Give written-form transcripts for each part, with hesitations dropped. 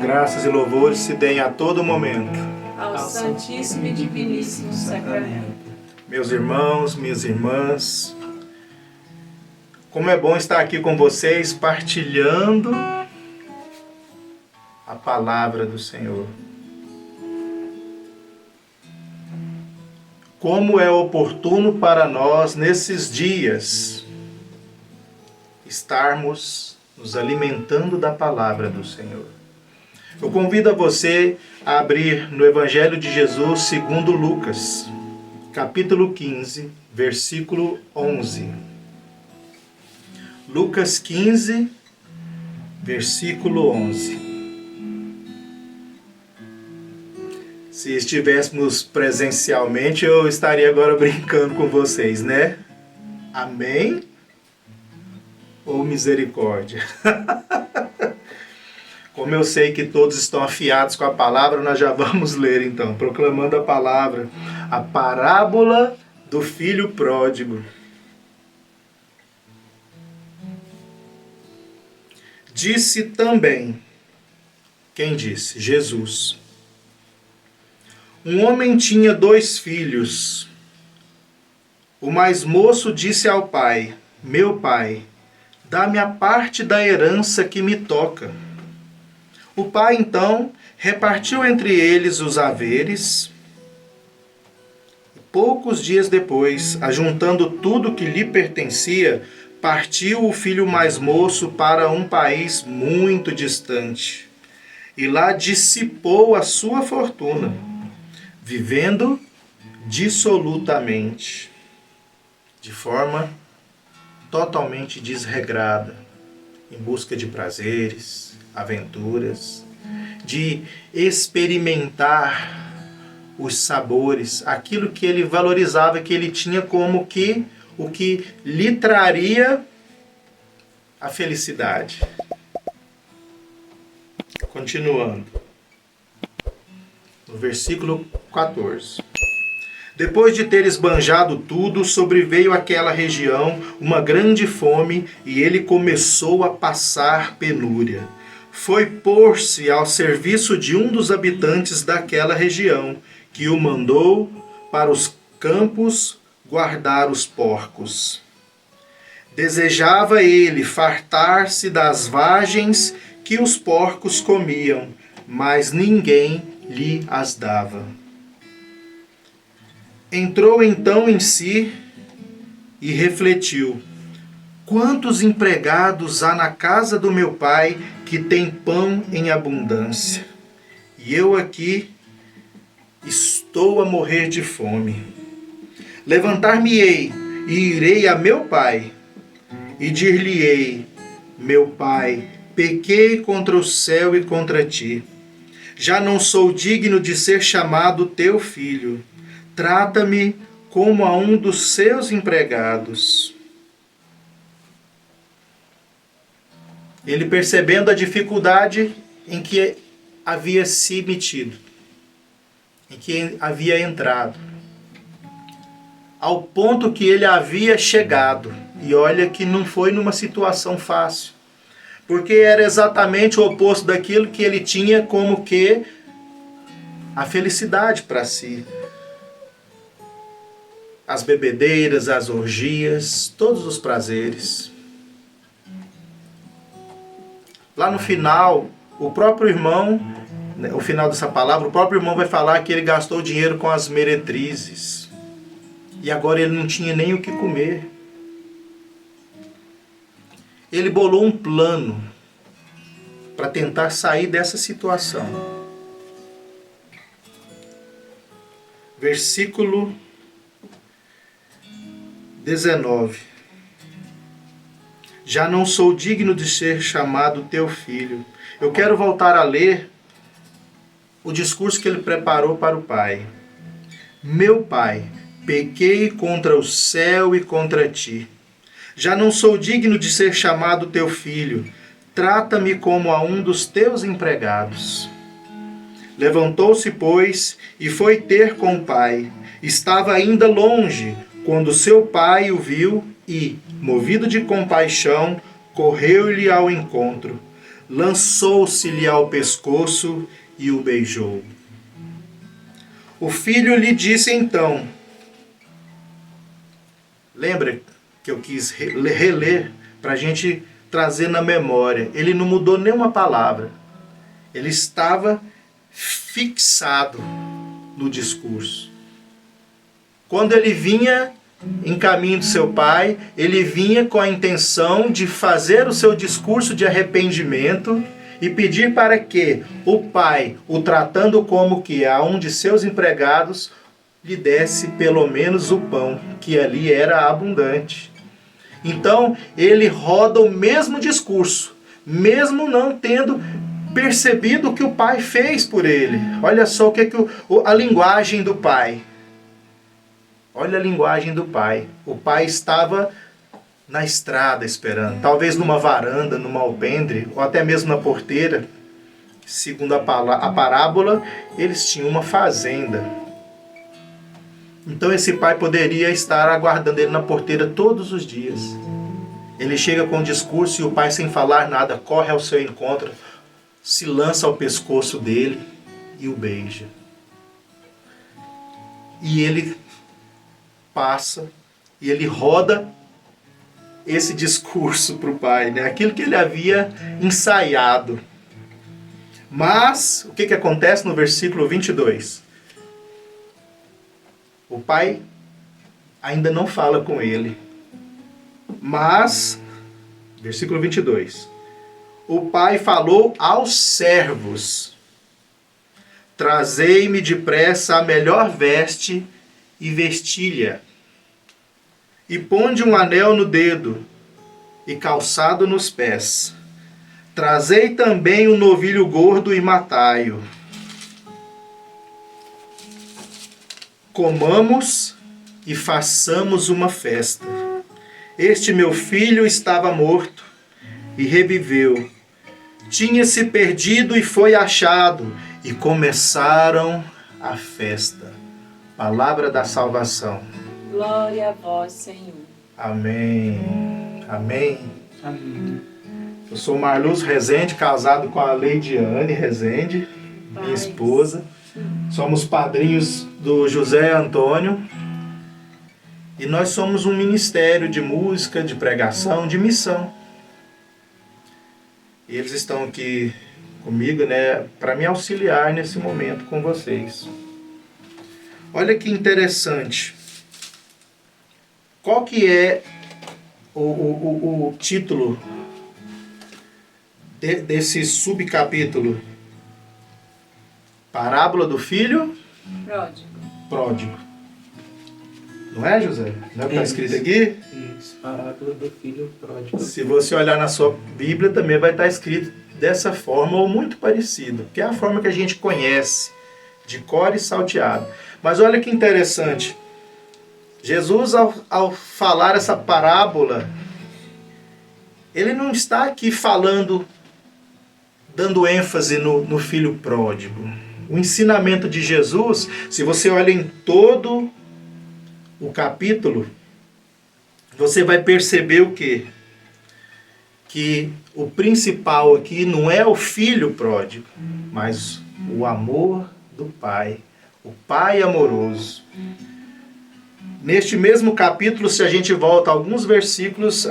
Graças e louvores se deem a todo momento ao Santíssimo e Diviníssimo Sacramento. Meus irmãos, minhas irmãs, como é bom estar aqui com vocês partilhando a palavra do Senhor. Como é oportuno para nós nesses dias estarmos nos alimentando da palavra do Senhor. Eu convido a você a abrir no Evangelho de Jesus segundo Lucas, capítulo 15, versículo 11. Lucas 15, versículo 11. Se estivéssemos presencialmente, eu estaria agora brincando com vocês, né? Amém? Ou misericórdia? Como eu sei que todos estão afiados com a palavra, nós já vamos ler então, proclamando a palavra, a parábola do filho pródigo. Disse também, quem disse? Jesus. Um homem tinha 2 filhos. O mais moço disse ao pai: Meu pai, dá-me a parte da herança que me toca. O pai, então, repartiu entre eles os haveres. Poucos dias depois, ajuntando tudo que lhe pertencia, partiu o filho mais moço para um país muito distante. E lá dissipou a sua fortuna, vivendo dissolutamente, de forma totalmente desregrada, em busca de prazeres, aventuras, de experimentar os sabores, aquilo que ele valorizava, que ele tinha como que o que lhe traria a felicidade. Continuando, no versículo 14. Depois de ter esbanjado tudo, sobreveio àquela região uma grande fome e ele começou a passar penúria. Foi pôr-se ao serviço de um dos habitantes daquela região, que o mandou para os campos guardar os porcos. Desejava ele fartar-se das vagens que os porcos comiam, mas ninguém lhe as dava. Entrou então em si e refletiu: quantos empregados há na casa do meu pai que tem pão em abundância, e eu aqui estou a morrer de fome. Levantar-me-ei e irei a meu pai, e dir-lhe-ei: meu pai, pequei contra o céu e contra ti. Já não sou digno de ser chamado teu filho. Trata-me como a um dos seus empregados. Ele, percebendo a dificuldade em que havia se metido, em que havia entrado, ao ponto que ele havia chegado, e olha que não foi numa situação fácil, porque era exatamente o oposto daquilo que ele tinha como que a felicidade para si. As bebedeiras, as orgias, todos os prazeres. Lá no final, o próprio irmão, o final dessa palavra, o próprio irmão vai falar que ele gastou dinheiro com as meretrizes. E agora ele não tinha nem o que comer. Ele bolou um plano para tentar sair dessa situação. Versículo 19. Já não sou digno de ser chamado teu filho. Eu quero voltar a ler o discurso que ele preparou para o pai. Meu pai, pequei contra o céu e contra ti. Já não sou digno de ser chamado teu filho. Trata-me como a um dos teus empregados. Levantou-se, pois, e foi ter com o pai. Estava ainda longe, quando seu pai o viu e, movido de compaixão, correu-lhe ao encontro. lançou-se-lhe ao pescoço e o beijou. O filho lhe disse então, lembra que eu quis reler para a gente trazer na memória, ele não mudou nenhuma palavra, ele estava fixado no discurso. Quando ele vinha em caminho do seu pai, ele vinha com a intenção de fazer o seu discurso de arrependimento e pedir para que o pai, o tratando como que a um de seus empregados, lhe desse pelo menos o pão, que ali era abundante. Então, ele roda o mesmo discurso, mesmo não tendo percebido o que o pai fez por ele. Olha só o que a linguagem do pai. Olha a linguagem do pai. O pai estava na estrada esperando, talvez numa varanda, numa alpendre, ou até mesmo na porteira. Segundo a parábola, eles tinham uma fazenda. Então esse pai poderia estar aguardando ele na porteira todos os dias. Ele chega com o discurso e o pai, sem falar nada, corre ao seu encontro, se lança ao pescoço dele e o beija. E ele passa e ele roda esse discurso para o pai, né? Aquilo que ele havia ensaiado. Mas o que acontece no versículo 22? O pai ainda não fala com ele. Mas, versículo 22, o pai falou aos servos: trazei-me depressa a melhor veste e vestilha, e ponde um anel no dedo e calçado nos pés. Trazei também um novilho gordo e matai-o. Comamos e façamos uma festa. Este meu filho estava morto e reviveu. Tinha-se perdido e foi achado. E começaram a festa. Palavra da salvação. Glória a vós, Senhor. Amém. Amém. Amém. Eu sou Marluz Rezende, casado com a Leidiane Rezende, minha esposa. Somos padrinhos do José Antônio. E nós somos um ministério de música, de pregação, de missão. E eles estão aqui comigo, né, para me auxiliar nesse momento com vocês. Olha que interessante. Qual que é o título desse subcapítulo? Parábola do filho pródigo. Não é, José? Não é o que está escrito aqui? Isso, parábola do filho pródigo. Se você olhar na sua Bíblia, também vai estar escrito dessa forma ou muito parecido, que é a forma que a gente conhece, de cor e salteado. Mas olha que interessante. Jesus, ao falar essa parábola, ele não está aqui falando, dando ênfase no filho pródigo. O ensinamento de Jesus, se você olha em todo o capítulo, você vai perceber o quê? Que o principal aqui não é o filho pródigo, mas o amor do pai, o pai amoroso. Neste mesmo capítulo, se a gente volta a alguns versículos,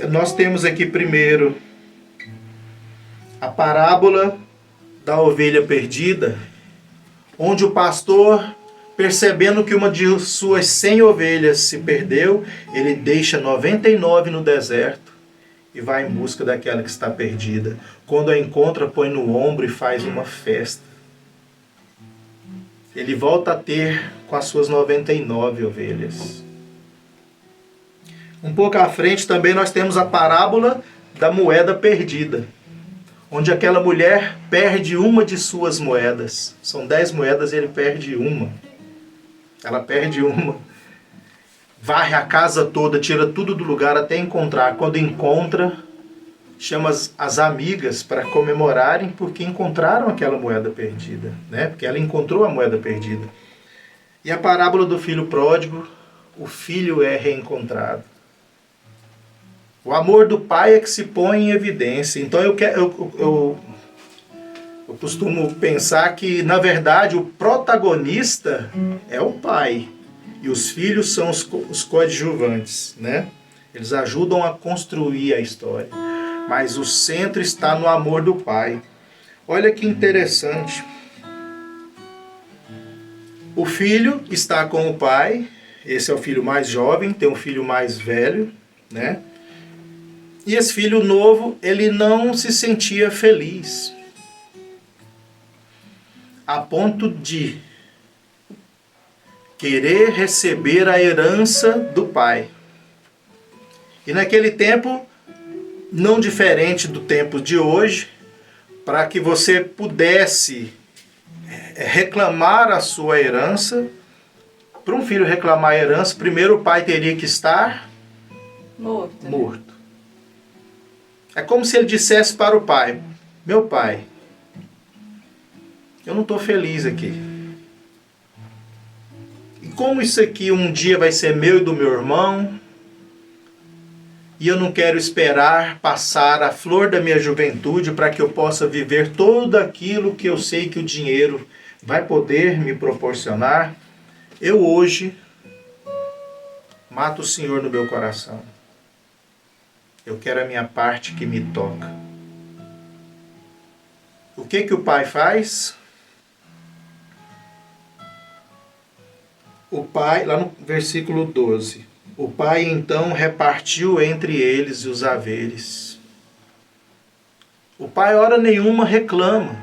nós temos aqui primeiro a parábola da ovelha perdida, onde o pastor, percebendo que uma de suas 100 ovelhas se perdeu, ele deixa 99 no deserto e vai em busca daquela que está perdida. Quando a encontra, põe no ombro e faz uma festa. Ele volta a ter com as suas 99 ovelhas. Um pouco à frente também nós temos a parábola da moeda perdida, onde aquela mulher perde uma de suas moedas. São 10 moedas e ele perde uma. Ela perde uma. Varre a casa toda, tira tudo do lugar até encontrar. Quando encontra, chama as amigas para comemorarem porque encontraram aquela moeda perdida, né? Porque ela encontrou a moeda perdida. E a parábola do filho pródigo, o filho é reencontrado. O amor do pai é que se põe em evidência. Então eu costumo pensar que, na verdade, o protagonista é o pai. E os filhos são os coadjuvantes, né? Eles ajudam a construir a história. Mas o centro está no amor do pai. Olha que interessante. O filho está com o pai. Esse é o filho mais jovem, tem um filho mais velho, né? E esse filho novo, ele não se sentia feliz. A ponto de querer receber a herança do pai. E naquele tempo, não diferente do tempo de hoje, para que você pudesse reclamar a sua herança, para um filho reclamar a herança, primeiro o pai teria que estar morto. É como se ele dissesse para o pai: meu pai, eu não estou feliz aqui. E como isso aqui um dia vai ser meu e do meu irmão, e eu não quero esperar passar a flor da minha juventude para que eu possa viver tudo aquilo que eu sei que o dinheiro vai poder me proporcionar, eu hoje mato o Senhor no meu coração. Eu quero a minha parte que me toca. O que o pai faz? O pai, lá no versículo 12, o pai então repartiu entre eles os haveres. O pai, hora nenhuma, reclama.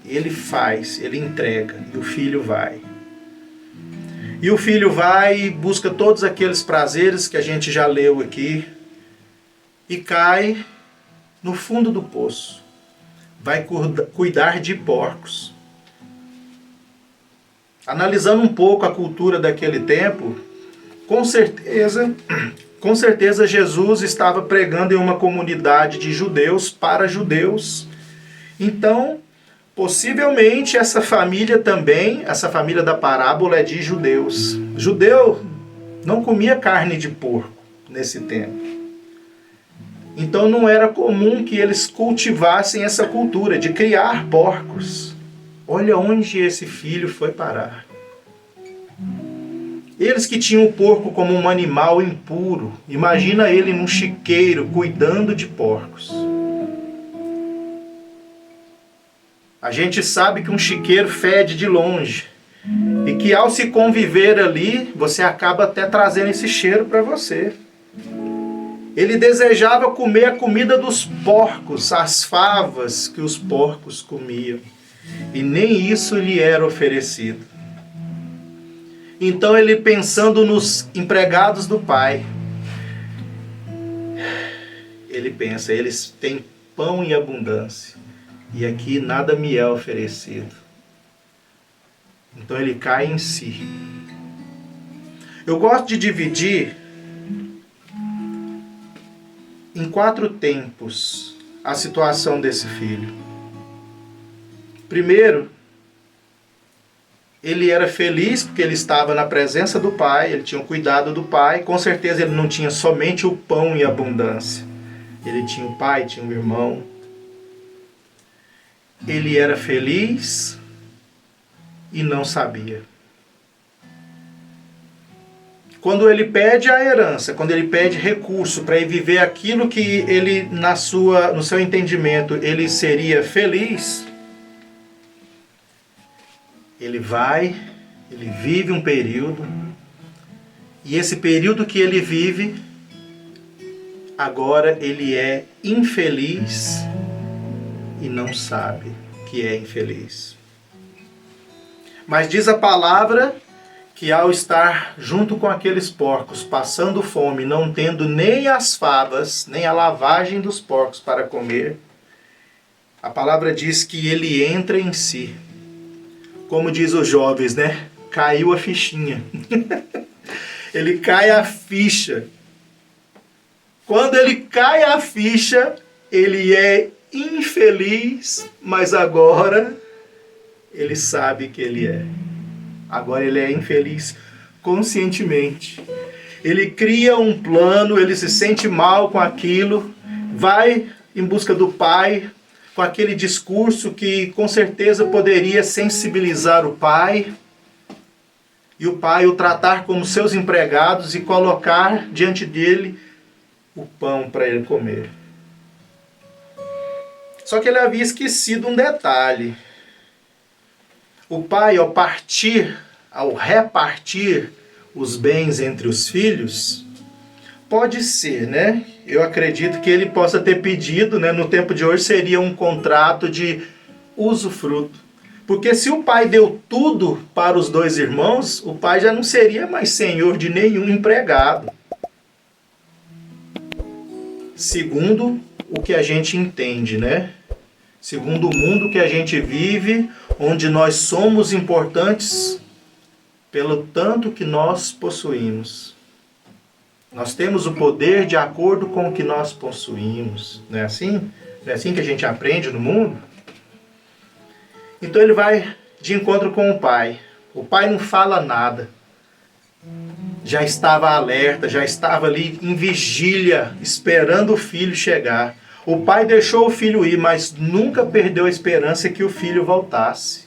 Ele faz, ele entrega, e o filho vai. E o filho vai e busca todos aqueles prazeres que a gente já leu aqui, e cai no fundo do poço. Vai cuidar de porcos. Analisando um pouco a cultura daquele tempo, com certeza Jesus estava pregando em uma comunidade de judeus para judeus. Então, possivelmente essa família também, essa família da parábola é de judeus. Judeu não comia carne de porco nesse tempo. Então não era comum que eles cultivassem essa cultura de criar porcos. Olha onde esse filho foi parar. Eles que tinham o porco como um animal impuro, imagina ele num chiqueiro cuidando de porcos. A gente sabe que um chiqueiro fede de longe e que ao se conviver ali, você acaba até trazendo esse cheiro para você. Ele desejava comer a comida dos porcos, as favas que os porcos comiam. E nem isso lhe era oferecido. Então ele, pensando nos empregados do pai, ele pensa: eles têm pão em abundância e aqui nada me é oferecido. Então ele cai em si. Eu gosto de dividir em 4 tempos a situação desse filho. Primeiro, ele era feliz porque ele estava na presença do pai, ele tinha o cuidado do pai. Com certeza ele não tinha somente o pão em abundância. Ele tinha o pai, tinha o irmão. Ele era feliz e não sabia. Quando ele pede a herança, quando ele pede recurso para ele viver aquilo que ele, no seu entendimento, ele seria feliz, ele vai, ele vive um período, e esse período que ele vive, agora ele é infeliz e não sabe que é infeliz. Mas diz a palavra que ao estar junto com aqueles porcos, passando fome, não tendo nem as favas, nem a lavagem dos porcos para comer, a palavra diz que ele entra em si. Como diz os jovens, né? Caiu a fichinha. Ele cai a ficha. Quando ele cai a ficha, ele é infeliz, mas agora ele sabe que ele é. Agora ele é infeliz conscientemente. Ele cria um plano, ele se sente mal com aquilo, vai em busca do pai, com aquele discurso que com certeza poderia sensibilizar o pai, e o pai o tratar como seus empregados e colocar diante dele o pão para ele comer. Só que ele havia esquecido um detalhe. O pai, ao repartir os bens entre os filhos, pode ser, né? Eu acredito que ele possa ter pedido, né? No tempo de hoje seria um contrato de usufruto. Porque se o pai deu tudo para os dois irmãos, o pai já não seria mais senhor de nenhum empregado. Segundo o que a gente entende, né? Segundo o mundo que a gente vive, onde nós somos importantes pelo tanto que nós possuímos. Nós temos o poder de acordo com o que nós possuímos. Não é assim? Não é assim que a gente aprende no mundo? Então ele vai de encontro com o pai. O pai não fala nada. Já estava alerta, já estava ali em vigília, esperando o filho chegar. O pai deixou o filho ir, mas nunca perdeu a esperança que o filho voltasse.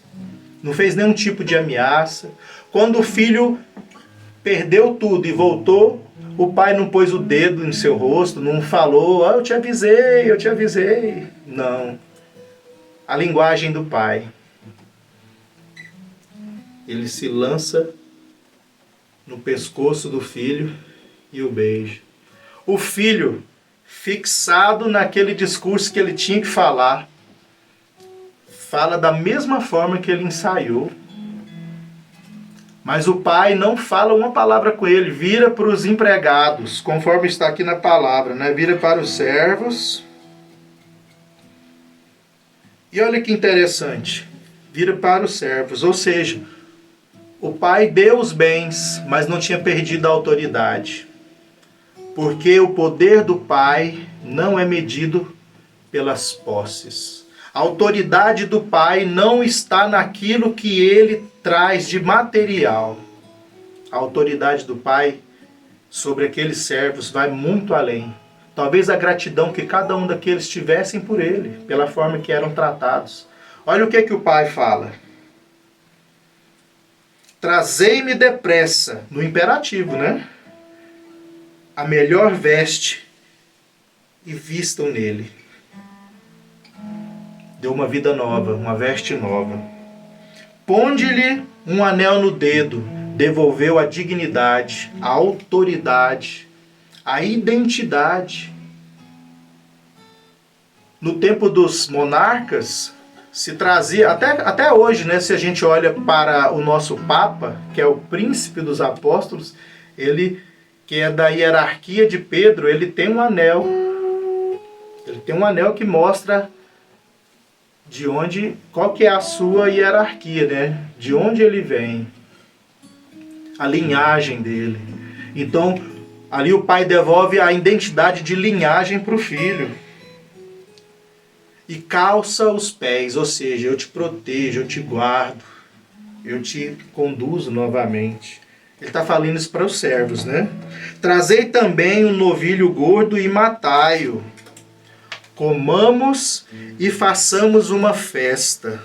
Não fez nenhum tipo de ameaça. Quando o filho perdeu tudo e voltou, o pai não pôs o dedo em seu rosto, não falou, eu te avisei, eu te avisei. Não. A linguagem do pai. Ele se lança no pescoço do filho e o beija. O filho, fixado naquele discurso que ele tinha que falar, fala da mesma forma que ele ensaiou. Mas o pai não fala uma palavra com ele, vira para os empregados, conforme está aqui na palavra, né? Vira para os servos. E olha que interessante, vira para os servos, ou seja, o pai deu os bens, mas não tinha perdido a autoridade. Porque o poder do pai não é medido pelas posses. A autoridade do pai não está naquilo que ele traz de material. A autoridade do pai sobre aqueles servos vai muito além. Talvez a gratidão que cada um daqueles tivessem por ele, pela forma que eram tratados. Olha o que o pai fala. Trazei-me depressa, no imperativo, né? A melhor veste e vistam nele. Deu uma vida nova, uma veste nova. Ponde-lhe um anel no dedo, devolveu a dignidade, a autoridade, a identidade. No tempo dos monarcas, se trazia, até hoje, né, se a gente olha para o nosso Papa, que é o príncipe dos apóstolos, ele, que é da hierarquia de Pedro, ele tem um anel. Ele tem um anel que mostra qual que é a sua hierarquia, né? De onde ele vem, a linhagem dele. Então, ali o pai devolve a identidade de linhagem para o filho. E calça os pés, ou seja, eu te protejo, eu te guardo, eu te conduzo novamente. Ele está falando isso para os servos, né? Trazei também um novilho gordo e matai-o. Comamos e façamos uma festa.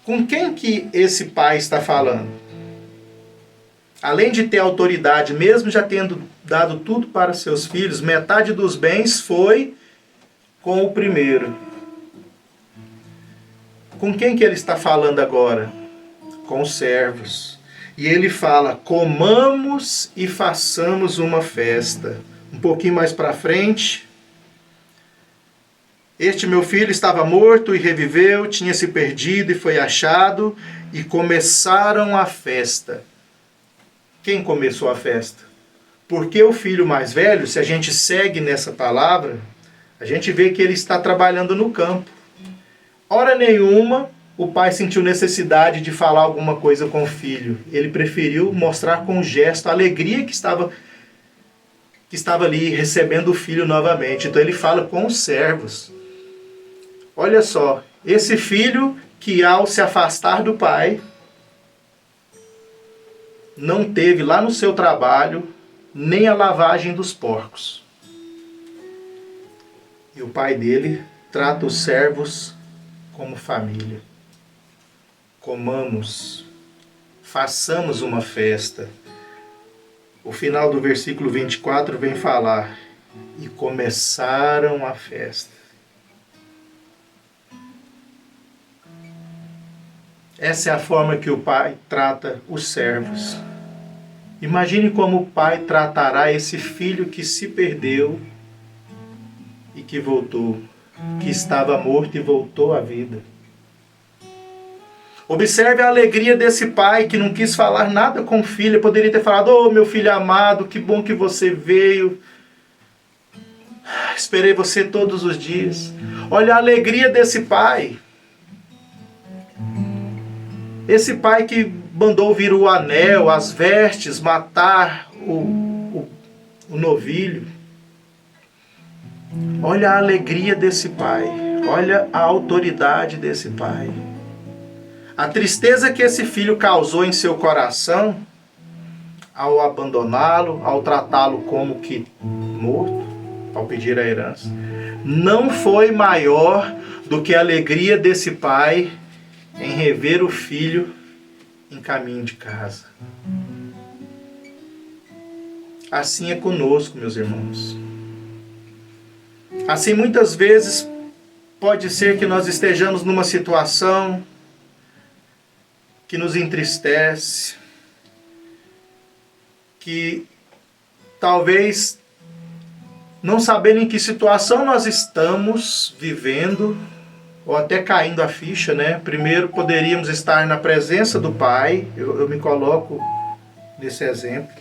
Com quem que esse pai está falando? Além de ter autoridade, mesmo já tendo dado tudo para seus filhos, metade dos bens foi com o primeiro. Com quem que ele está falando agora? Com os servos. E ele fala, comamos e façamos uma festa. Um pouquinho mais para frente, este meu filho estava morto e reviveu, tinha se perdido e foi achado, e começaram a festa. Quem começou a festa? Porque o filho mais velho, se a gente segue nessa palavra, a gente vê que ele está trabalhando no campo. Hora nenhuma, o pai sentiu necessidade de falar alguma coisa com o filho. Ele preferiu mostrar com um gesto a alegria que estava ali recebendo o filho novamente. Então ele fala com os servos. Olha só, esse filho que ao se afastar do pai, não teve lá no seu trabalho nem a lavagem dos porcos. E o pai dele trata os servos como família. Comamos, façamos uma festa. O final do versículo 24 vem falar: e começaram a festa. Essa é a forma que o pai trata os servos. Imagine como o pai tratará esse filho que se perdeu e que voltou, que estava morto e voltou à vida. Observe a alegria desse pai que não quis falar nada com o filho. Poderia ter falado: oh, meu filho amado, que bom que você veio. Esperei você todos os dias. Olha a alegria desse pai. Esse pai que mandou vir o anel, as vestes, matar o novilho. Olha a alegria desse pai. Olha a autoridade desse pai. A tristeza que esse filho causou em seu coração ao abandoná-lo, ao tratá-lo como que morto, ao pedir a herança, não foi maior do que a alegria desse pai em rever o filho em caminho de casa. Assim é conosco, meus irmãos. Assim, muitas vezes, pode ser que nós estejamos numa situação que nos entristece, que talvez, não sabendo em que situação nós estamos vivendo, ou até caindo a ficha, né? Primeiro poderíamos estar na presença do Pai, eu me coloco nesse exemplo.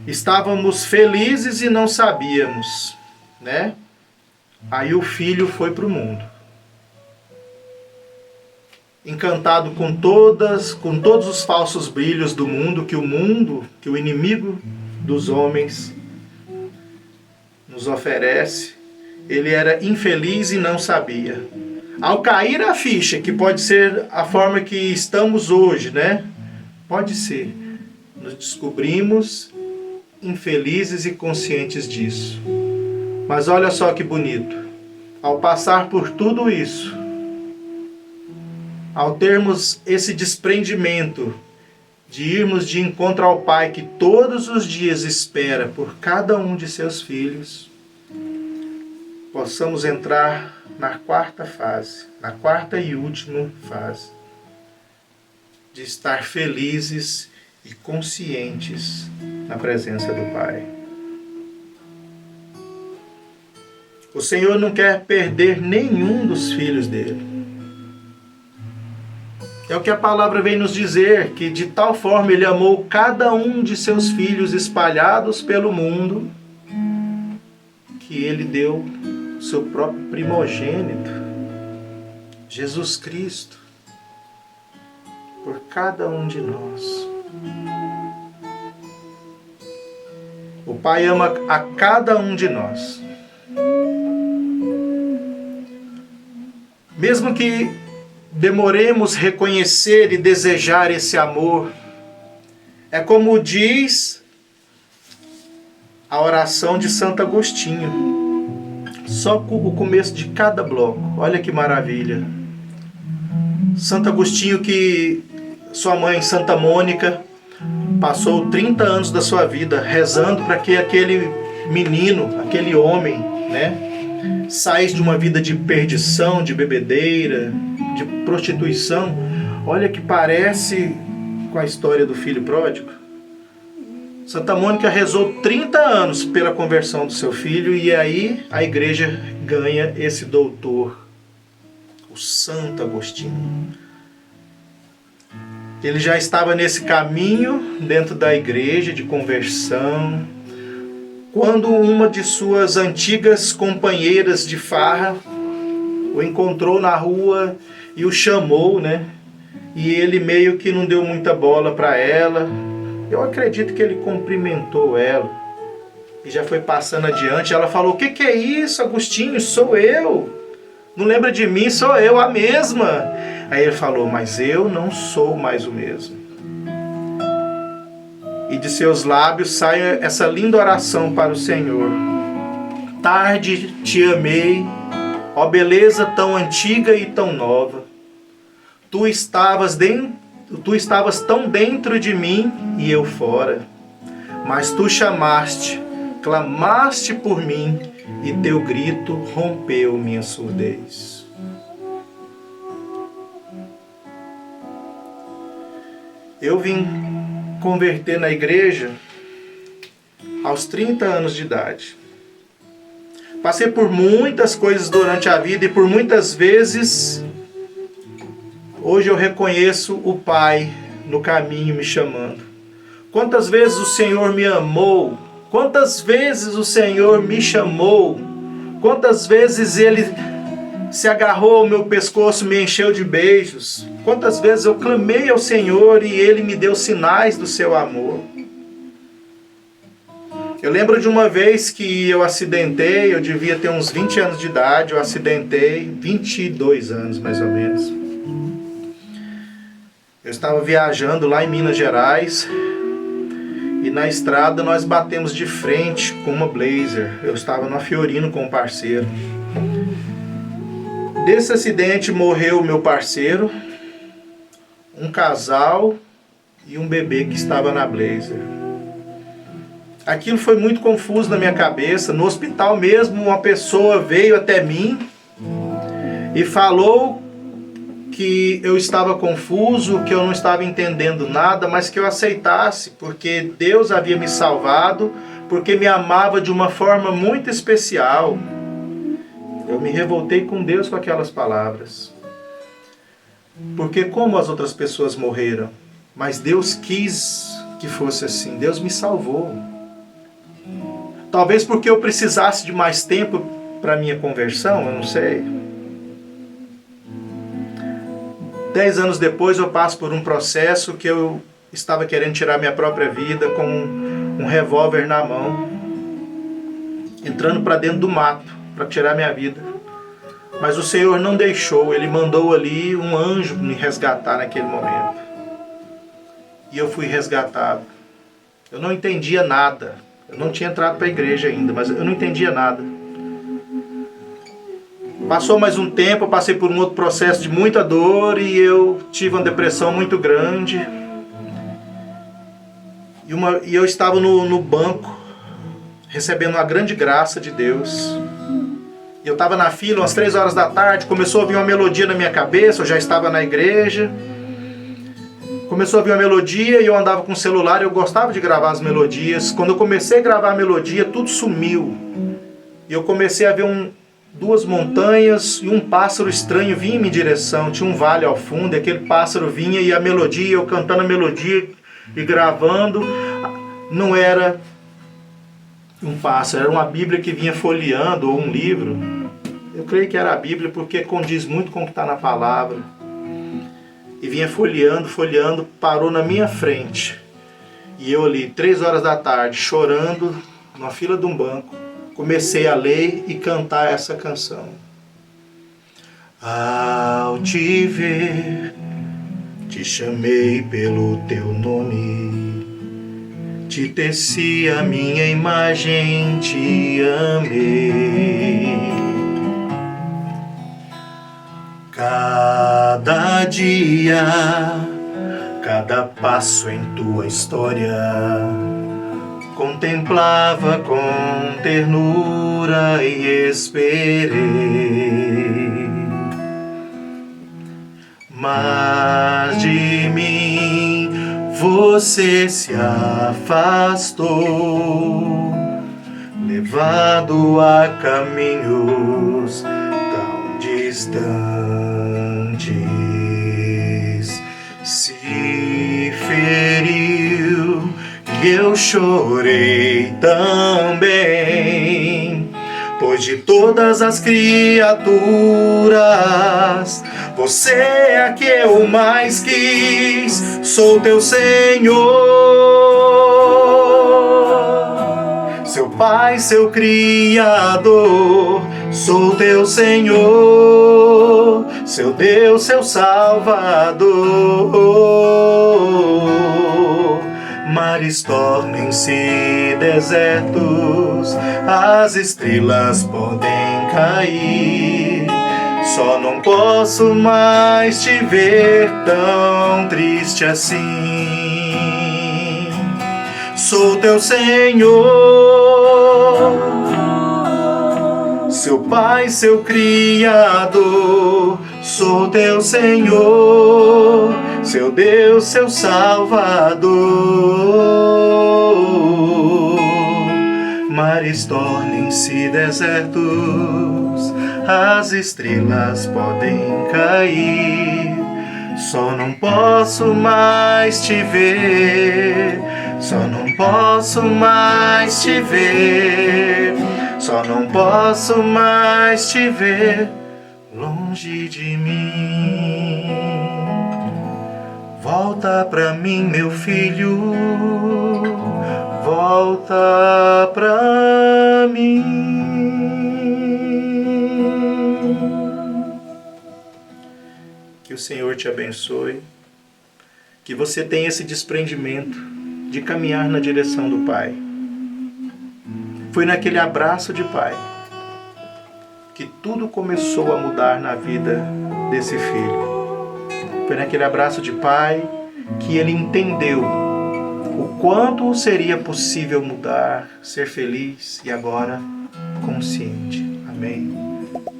Estávamos felizes e não sabíamos, né? Aí o filho foi para o mundo. Encantado com todos os falsos brilhos do mundo, que o inimigo dos homens nos oferece, ele era infeliz e não sabia. Ao cair a ficha, que pode ser a forma que estamos hoje, né? Pode ser. Nos descobrimos infelizes e conscientes disso. Mas olha só que bonito. Ao passar por tudo isso, ao termos esse desprendimento de irmos de encontro ao Pai que todos os dias espera por cada um de seus filhos, possamos entrar na quarta fase, na quarta e última fase, de estar felizes e conscientes na presença do Pai. O Senhor não quer perder nenhum dos filhos dele. É o que a palavra vem nos dizer, que de tal forma ele amou cada um de seus filhos espalhados pelo mundo, que ele deu seu próprio primogênito, Jesus Cristo, por cada um de nós. O Pai ama a cada um de nós. Mesmo que demoremos reconhecer e desejar esse amor, é como diz a oração de Santo Agostinho. Só o começo de cada bloco. Olha que maravilha. Santo Agostinho, que sua mãe, Santa Mônica, passou 30 anos da sua vida rezando para que aquele menino, aquele homem, né, saísse de uma vida de perdição, de bebedeira, de prostituição. Olha que parece com a história do filho pródigo. Santa Mônica rezou 30 anos pela conversão do seu filho, e aí a igreja ganha esse doutor, o Santo Agostinho. Ele já estava nesse caminho dentro da igreja de conversão, quando uma de suas antigas companheiras de farra o encontrou na rua e o chamou, né? E ele meio que não deu muita bola para ela. Eu acredito que ele cumprimentou ela e já foi passando adiante. Ela falou: o que é isso, Agostinho? Sou eu. Não lembra de mim? Sou eu, a mesma. Aí ele falou: mas eu não sou mais o mesmo. e de seus lábios saia essa linda oração para o Senhor. Tarde te amei, ó beleza tão antiga e tão nova. Tu estavas tão dentro de mim e eu fora. Mas tu chamaste, clamaste por mim, e teu grito rompeu minha surdez. Eu vim converter na igreja aos 30 anos de idade. Passei por muitas coisas durante a vida e por muitas vezes, hoje eu reconheço o Pai no caminho me chamando. Quantas vezes o Senhor me amou, quantas vezes o Senhor me chamou, quantas vezes Ele se agarrou ao meu pescoço, me encheu de beijos, quantas vezes eu clamei ao Senhor e Ele me deu sinais do seu amor. Eu lembro de uma vez que eu acidentei, eu devia ter uns 20 anos de idade, eu acidentei, 22 anos mais ou menos. Eu estava viajando lá em Minas Gerais e na estrada nós batemos de frente com uma Blazer. Eu estava na Fiorino com um parceiro. Desse acidente morreu o meu parceiro, um casal e um bebê que estava na Blazer. Aquilo foi muito confuso na minha cabeça. No hospital mesmo, uma pessoa veio até mim e falou que eu estava confuso, que eu não estava entendendo nada, mas que eu aceitasse, porque Deus havia me salvado, porque me amava de uma forma muito especial. Eu me revoltei com Deus com aquelas palavras. Porque como as outras pessoas morreram, mas Deus quis que fosse assim, Deus me salvou. Talvez porque eu precisasse de mais tempo para minha conversão, eu não sei. 10 anos depois eu passo por um processo que eu estava querendo tirar minha própria vida com um revólver na mão, entrando para dentro do mato para tirar minha vida. Mas o Senhor não deixou, Ele mandou ali um anjo me resgatar naquele momento. E eu fui resgatado. Eu não entendia nada. Eu não tinha entrado para a igreja ainda, mas eu não entendia nada. Passou mais um tempo, eu passei por um outro processo de muita dor e eu tive uma depressão muito grande. E eu estava no banco, recebendo uma grande graça de Deus. E eu estava na fila, umas 3 horas da tarde, começou a vir uma melodia na minha cabeça, eu já estava na igreja. Começou a vir uma melodia e eu andava com o celular, eu gostava de gravar as melodias. Quando eu comecei a gravar a melodia, tudo sumiu. E eu comecei a ver duas montanhas e um pássaro estranho vinha em minha direção. Tinha um vale ao fundo, e aquele pássaro vinha e a melodia, eu cantando a melodia e gravando. Não era um pássaro, era uma Bíblia que vinha folheando, ou um livro. Eu creio que era a Bíblia porque condiz muito com o que está na palavra. E vinha folheando, parou na minha frente. E eu ali, 3 horas da tarde, chorando, na fila de um banco, comecei a ler e cantar essa canção. Ao te ver, te chamei pelo teu nome, te teci a minha imagem, te amei. Cada dia, cada passo em tua história, contemplava com ternura e esperei. Mas de mim você se afastou, levado a caminhos tão distantes. Se feriu e eu chorei também, pois de todas as criaturas você é a que eu mais quis. Sou teu Senhor, seu Pai, seu Criador. Sou teu Senhor, seu Deus, seu Salvador. Mares tornem-se desertos, as estrelas podem cair. Só não posso mais te ver tão triste assim. Sou teu Senhor, seu Pai, seu Criador. Sou teu Senhor, seu Deus, seu Salvador. Mares tornem-se desertos, as estrelas podem cair. Só não posso mais te ver, só não posso mais te ver, só não posso mais te ver longe de mim. Volta pra mim, meu filho, volta pra mim. Que o Senhor te abençoe, que você tenha esse desprendimento de caminhar na direção do Pai. Foi naquele abraço de Pai que tudo começou a mudar na vida desse filho. Foi naquele abraço de Pai que ele entendeu o quanto seria possível mudar, ser feliz e agora consciente. Amém.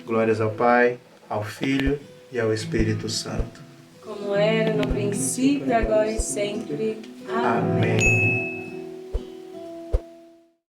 Glórias ao Pai, ao Filho e ao Espírito Santo. Como era no princípio, agora e sempre. Amém. Amém.